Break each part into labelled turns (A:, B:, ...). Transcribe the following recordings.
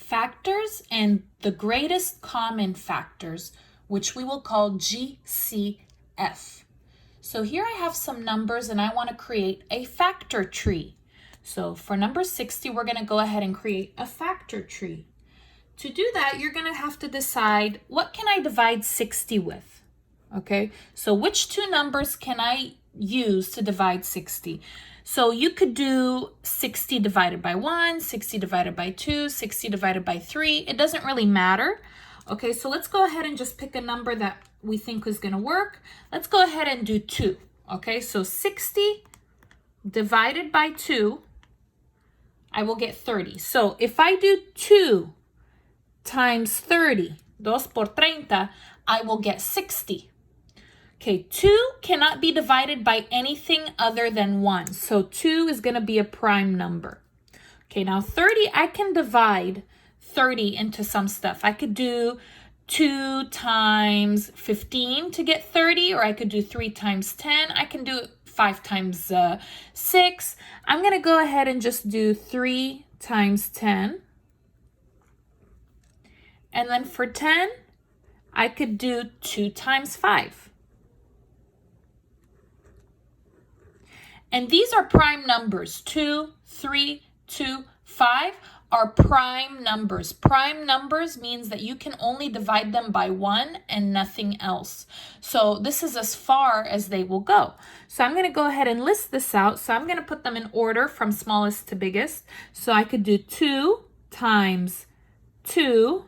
A: factors and the greatest common factors, which we will call GCF. So here I have some numbers and I want to create a factor tree. So for number 60, we're going to go ahead and create a factor tree. To do that, you're going to have to decide, what can I divide 60 with? Okay, so which two numbers can I use to divide 60? So you could do 60 divided by 1, 60 divided by 2, 60 divided by 3. It doesn't really matter. Okay, so let's go ahead and just pick a number that we think is going to work. Let's go ahead and do 2. Okay, so 60 divided by 2, I will get 30. So if I do 2 times 30, 2 por 30, I will get 60. Okay, 2 cannot be divided by anything other than 1. So 2 is going to be a prime number. Okay, now 30, I can divide 30 into some stuff. I could do 2 times 15 to get 30, or I could do 3 times 10. I can do 5 times 6. I'm going to go ahead and just do 3 times 10. And then for 10, I could do 2 times 5. And these are prime numbers. 2, 3, 2, 5 are prime numbers. Prime numbers means that you can only divide them by 1 and nothing else. So this is as far as they will go. So I'm going to go ahead and list this out. So I'm going to put them in order from smallest to biggest. So I could do 2 times 2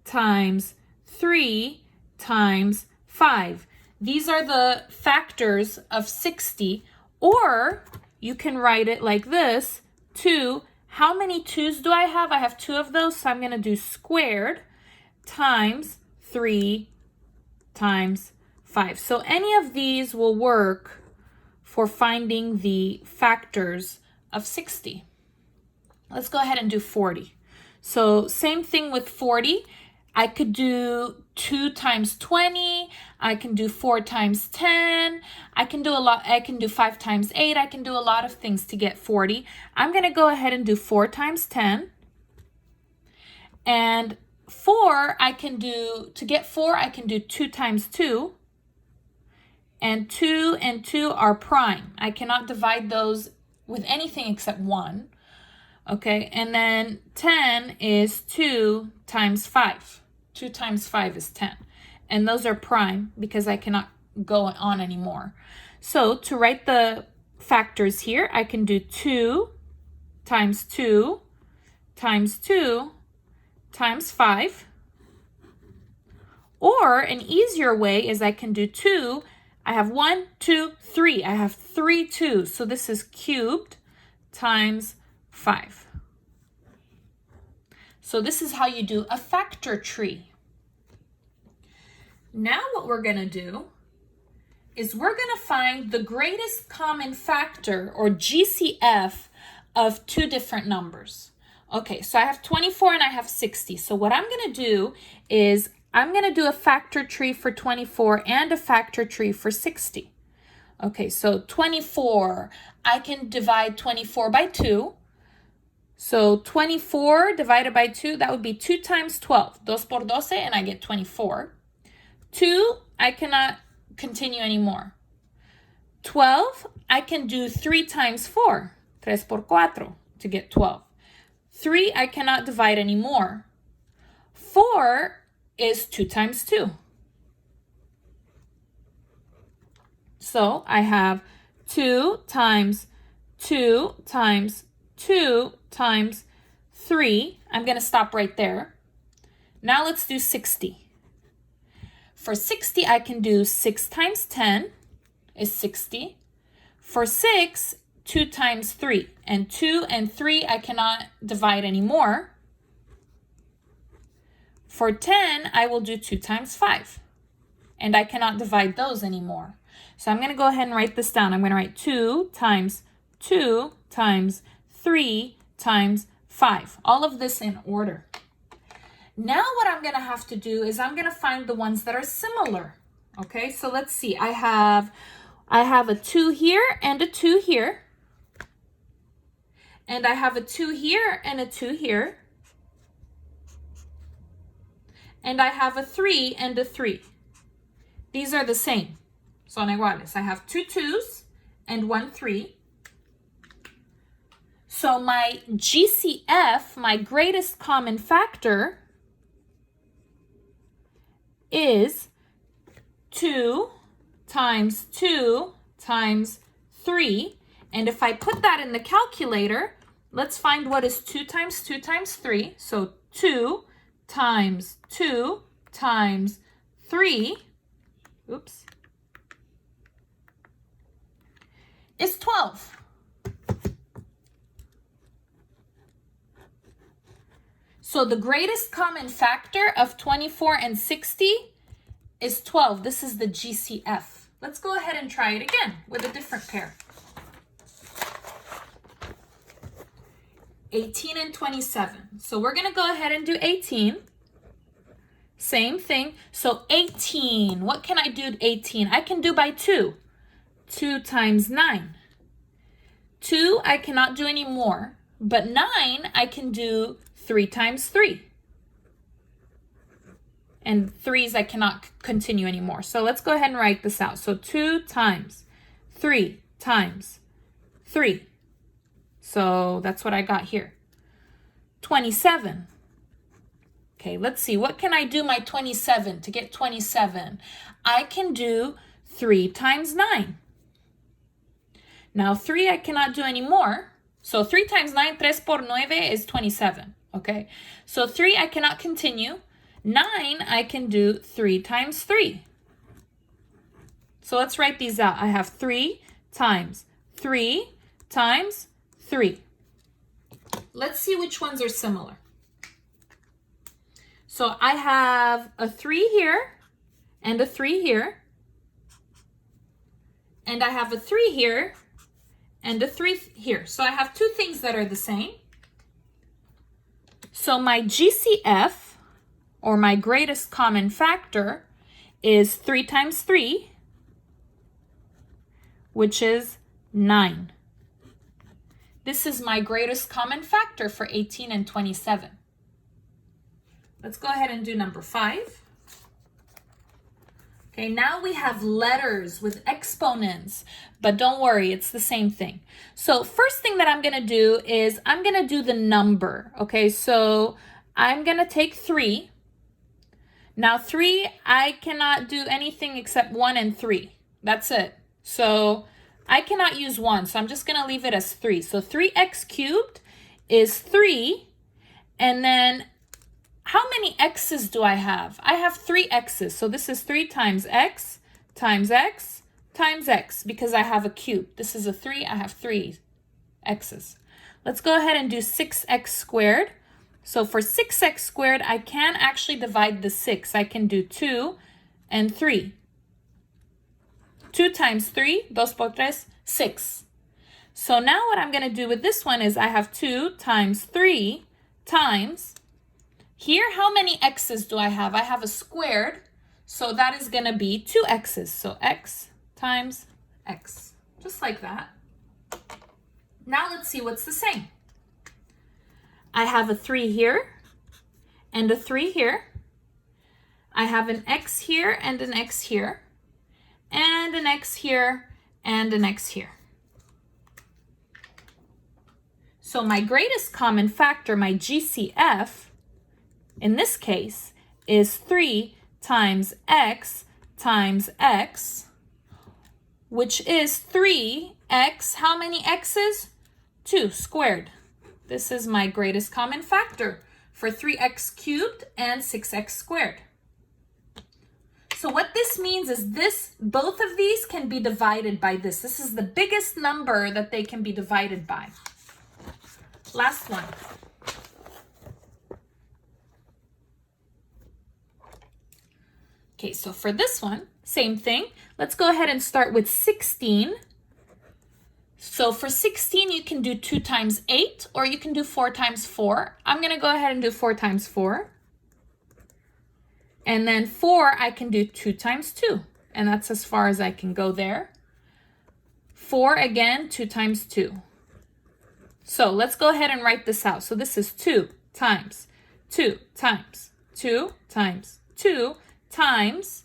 A: times 3 times 5. These are the factors of 60. Or you can write it like this, 2. How many 2's do I have? I have 2 of those, so I'm going to do squared times 3 times 5. So any of these will work for finding the factors of 60. Let's go ahead and do 40. So same thing with 40. I could do 2 times 20. I can do 4 times 10. I can do a lot. I can do 5 times 8. I can do a lot of things to get 40. I'm going to go ahead and do 4 times 10. And 4, I can do, to get 4, I can do 2 times 2. And 2 and 2 are prime. I cannot divide those with anything except 1. Okay, and then 10 is 2 times 5. 2 times 5 is 10. And those are prime because I cannot go on anymore. So to write the factors here, I can do 2 times 2 times 2 times 5. Or an easier way is I can do 2. I have 1, 2, 3. I have 3 2's. So this is cubed times 5. So this is how you do a factor tree. Now what we're going to do is we're going to find the greatest common factor, or GCF, of two different numbers. Okay, so I have 24 and I have 60. So what I'm going to do is I'm going to do a factor tree for 24 and a factor tree for 60. Okay, so 24, I can divide 24 by 2. So 24 divided by 2, that would be 2 times 12. 2 por 12, and I get 24. 2, I cannot continue anymore. 12, I can do 3 times 4. 3 por 4 to get 12. 3, I cannot divide anymore. 4 is 2 times 2. So I have 2 times 2 times 2 times 3. I'm going to stop right there. Now let's do 60. For 60, I can do 6 times 10 is 60. For 6, 2 times 3. And 2 and 3, I cannot divide anymore. For 10, I will do 2 times 5. And I cannot divide those anymore. So I'm going to go ahead and write this down. I'm going to write 2 times 2 times 3 times 5. All of this in order. Now what I'm going to have to do is I'm going to find the ones that are similar. Okay, so let's see. I have a 2 here and a 2 here. And I have a 2 here and a 2 here. and I have a 3 and a 3. These are the same. Son iguales. I have 2 2s and 1 3. So my GCF, my greatest common factor, is 2 times 2 times 3. And if I put that in the calculator, let's find what is 2 times 2 times 3. So 2 times 2 times 3, oops, is 12. So the greatest common factor of 24 and 60 is 12. This is the GCF. Let's go ahead and try it again with a different pair. 18 and 27. So we're going to go ahead and do 18. Same thing. So 18. What can I do to 18? I can do by 2. 2 times 9. 2 I cannot do anymore. But 9 I can do 3 times 3. And 3s I cannot continue anymore. So let's go ahead and write this out. So 2 times 3 times 3. So that's what I got here. 27. Okay, let's see. What can I do my 27 to get 27? I can do 3 times 9. Now 3 I cannot do anymore. So 3 times 9, 3 por 9 is 27. Okay, so 3 I cannot continue. 9 I can do 3 times 3. So let's write these out. I have 3 times 3 times 3. Let's see which ones are similar. So I have a 3 here and a 3 here. And I have a 3 here and a 3 here. So I have two things that are the same. So my GCF, or my greatest common factor, is 3 times 3, which is 9. This is my greatest common factor for 18 and 27. Let's go ahead and do number 5. Okay, now we have letters with exponents, but don't worry, it's the same thing. So first thing that I'm going to do is I'm going to do the number. Okay, so I'm going to take 3. Now 3, I cannot do anything except 1 and 3. That's it. So I cannot use 1, so I'm just going to leave it as 3. So 3x cubed is 3, and then how many x's do I have? I have 3 x's. So this is 3 times x times x times x because I have a cube. This is a 3. I have 3 x's. Let's go ahead and do 6x squared. So for 6x squared, I can actually divide the 6. I can do 2 and 3. 2 times 3, 2 por 3, 6. So now what I'm going to do with this one is I have 2 times 3 times. Here, how many x's do I have? I have a squared, so that is going to be 2 x's. So x times x, just like that. Now let's see what's the same. I have a 3 here and a 3 here. I have an x here and an x here, and an x here and an x here. So my greatest common factor, my GCF, in this case, is 3 times x, which is 3x. How many x's? 2 squared. This is my greatest common factor for 3x cubed and 6x squared. So what this means is both of these can be divided by this. This is the biggest number that they can be divided by. Last one. Okay, so for this one, same thing. Let's go ahead and start with 16. So for 16, you can do 2 times 8, or you can do 4 times 4. I'm going to go ahead and do 4 times 4. And then 4, I can do 2 times 2. And that's as far as I can go there. 4 again, 2 times 2. So let's go ahead and write this out. So this is 2 times 2 times 2 times 2 times,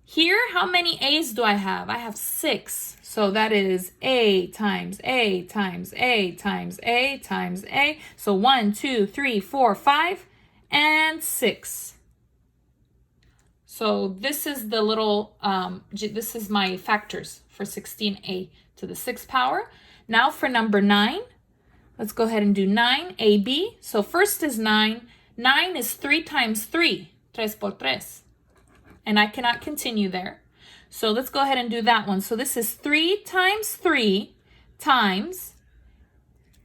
A: here, how many A's do I have? I have 6. So that is A times A times A times A times A. So 1, 2, 3, 4, 5, and 6. So this is the little, this is my factors for 16A to the 6th power. Now for number 9, let's go ahead and do 9, AB. So first is 9. 9 is 3 times 3, 3 por 3. And I cannot continue there. So let's go ahead and do that one. So this is 3 times 3 times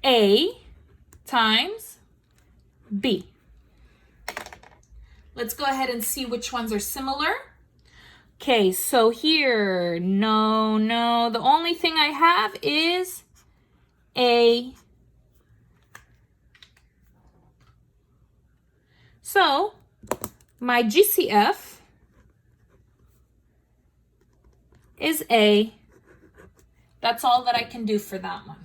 A: A times B. Let's go ahead and see which ones are similar. Okay, so here, no. The only thing I have is A. So my GCF is A. That's all that I can do for that one.